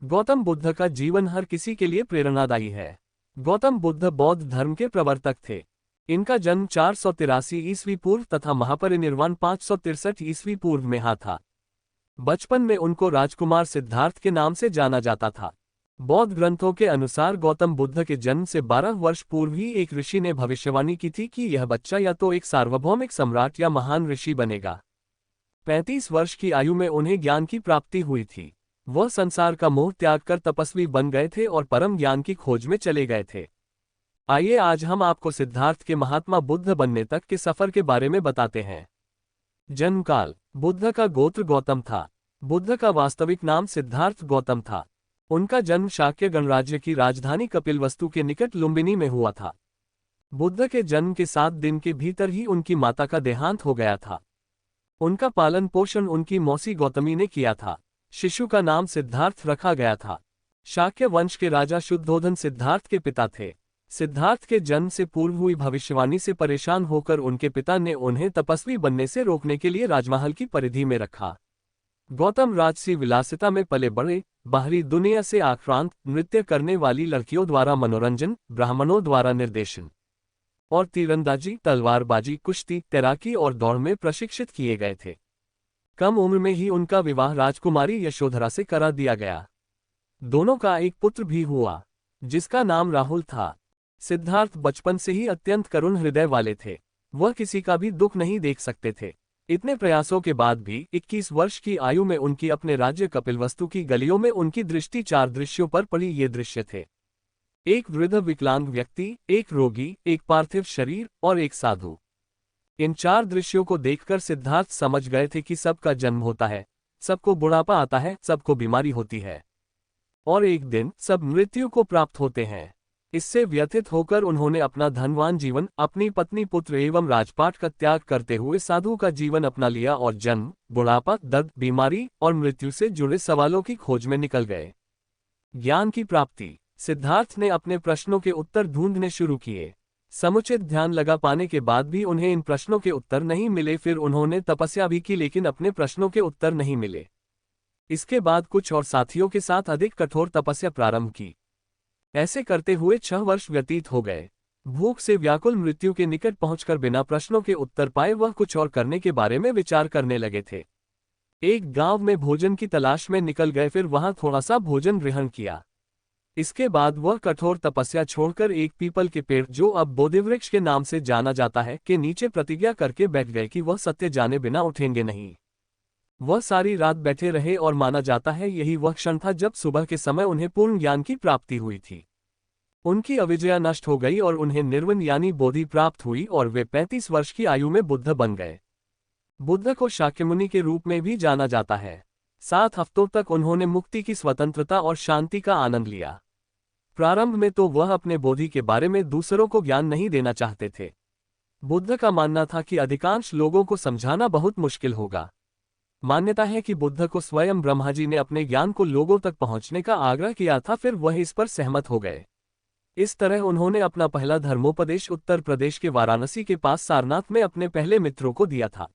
गौतम बुद्ध का जीवन हर किसी के लिए प्रेरणादायी है। गौतम बुद्ध बौद्ध धर्म के प्रवर्तक थे। इनका जन्म 483 ईस्वी पूर्व तथा महापरिनिर्वाण 563 ईस्वी पूर्व में था। बचपन में उनको राजकुमार सिद्धार्थ के नाम से जाना जाता था। बौद्ध ग्रंथों के अनुसार गौतम बुद्ध के जन्म से 12 वर्ष पूर्व ही एक ऋषि ने भविष्यवाणी की थी कि यह बच्चा या तो एक सार्वभौमिक सम्राट या महान ऋषि बनेगा। 35 वर्ष की आयु में उन्हें ज्ञान की प्राप्ति हुई थी। वह संसार का मोह त्याग कर तपस्वी बन गए थे और परम ज्ञान की खोज में चले गए थे। आइए आज हम आपको सिद्धार्थ के महात्मा बुद्ध बनने तक के सफर के बारे में बताते हैं। जन्मकाल। बुद्ध का गोत्र गौतम था। बुद्ध का वास्तविक नाम सिद्धार्थ गौतम था। उनका जन्म शाक्य गणराज्य की राजधानी कपिलवस्तु के निकट लुम्बिनी में हुआ था। बुद्ध के जन्म के 7 दिन के भीतर ही उनकी माता का देहांत हो गया था। उनका पालन पोषण उनकी मौसी गौतमी ने किया था। शिशु का नाम सिद्धार्थ रखा गया था। शाक्य वंश के राजा शुद्धोधन सिद्धार्थ के पिता थे। सिद्धार्थ के जन्म से पूर्व हुई भविष्यवाणी से परेशान होकर उनके पिता ने उन्हें तपस्वी बनने से रोकने के लिए राजमहल की परिधि में रखा। गौतम राजसी विलासिता में पले बड़े, बाहरी दुनिया से आक्रांत, नृत्य करने वाली लड़कियों द्वारा मनोरंजन, ब्राह्मणों द्वारा निर्देशन और तीरंदाजी, तलवारबाजी, कुश्ती, तैराकी और दौड़ में प्रशिक्षित किए गए थे। कम उम्र में ही उनका विवाह राजकुमारी यशोधरा से करा दिया गया। दोनों का एक पुत्र भी हुआ, जिसका नाम राहुल था। सिद्धार्थ बचपन से ही अत्यंत करुण हृदय वाले थे। वह किसी का भी दुख नहीं देख सकते थे। इतने प्रयासों के बाद भी 21 वर्ष की आयु में उनकी अपने राज्य कपिलवस्तु की गलियों में उनकी दृष्टि 4 दृश्यों पर पड़ी। ये दृश्य थे: एक वृद्ध विकलांग व्यक्ति, एक रोगी, एक पार्थिव शरीर और एक साधु। इन 4 दृश्यों को देखकर सिद्धार्थ समझ गए थे कि सबका जन्म होता है, सबको बुढ़ापा आता है, सबको बीमारी होती है और एक दिन सब मृत्यु को प्राप्त होते हैं। इससे व्यथित होकर उन्होंने अपना धनवान जीवन, अपनी पत्नी, पुत्र एवं राजपाट का त्याग करते हुए साधु का जीवन अपना लिया और जन्म, बुढ़ापा, दर्द, बीमारी और मृत्यु से जुड़े सवालों की खोज में निकल गए। ज्ञान की प्राप्ति। सिद्धार्थ ने अपने प्रश्नों के उत्तर ढूंढने शुरू किए। समुचित ध्यान लगा पाने के बाद भी उन्हें इन प्रश्नों के उत्तर नहीं मिले। फिर उन्होंने तपस्या भी की, लेकिन अपने प्रश्नों के उत्तर नहीं मिले। इसके बाद कुछ और साथियों के साथ अधिक कठोर तपस्या प्रारंभ की। ऐसे करते हुए 6 वर्ष व्यतीत हो गए। भूख से व्याकुल मृत्यु के निकट पहुंचकर बिना प्रश्नों के उत्तर पाए वह कुछ और करने के बारे में विचार करने लगे थे। एक गांव में भोजन की तलाश में निकल गए, फिर वहां थोड़ा सा भोजन ग्रहण किया। इसके बाद वह कठोर तपस्या छोड़कर एक पीपल के पेड़, जो अब बोधिवृक्ष के नाम से जाना जाता है, के नीचे प्रतिज्ञा करके बैठ गए कि वह सत्य जाने बिना उठेंगे नहीं। वह सारी रात बैठे रहे और माना जाता है यही वह क्षण था जब सुबह के समय उन्हें पूर्ण ज्ञान की प्राप्ति हुई थी। उनकी अविद्या नष्ट हो गई और उन्हें निर्वाण यानी बोधि प्राप्त हुई और वे 35 वर्ष की आयु में बुद्ध बन गए। बुद्ध को शाक्यमुनि के रूप में भी जाना जाता है। 7 हफ्तों तक उन्होंने मुक्ति की स्वतंत्रता और शांति का आनंद लिया। प्रारंभ में तो वह अपने बोधि के बारे में दूसरों को ज्ञान नहीं देना चाहते थे। बुद्ध का मानना था कि अधिकांश लोगों को समझाना बहुत मुश्किल होगा। मान्यता है कि बुद्ध को स्वयं ब्रह्मा जी ने अपने ज्ञान को लोगों तक पहुंचने का आग्रह किया था, फिर वह इस पर सहमत हो गए। इस तरह उन्होंने अपना पहला धर्मोपदेश उत्तर प्रदेश के वाराणसी के पास सारनाथ में अपने पहले मित्रों को दिया था।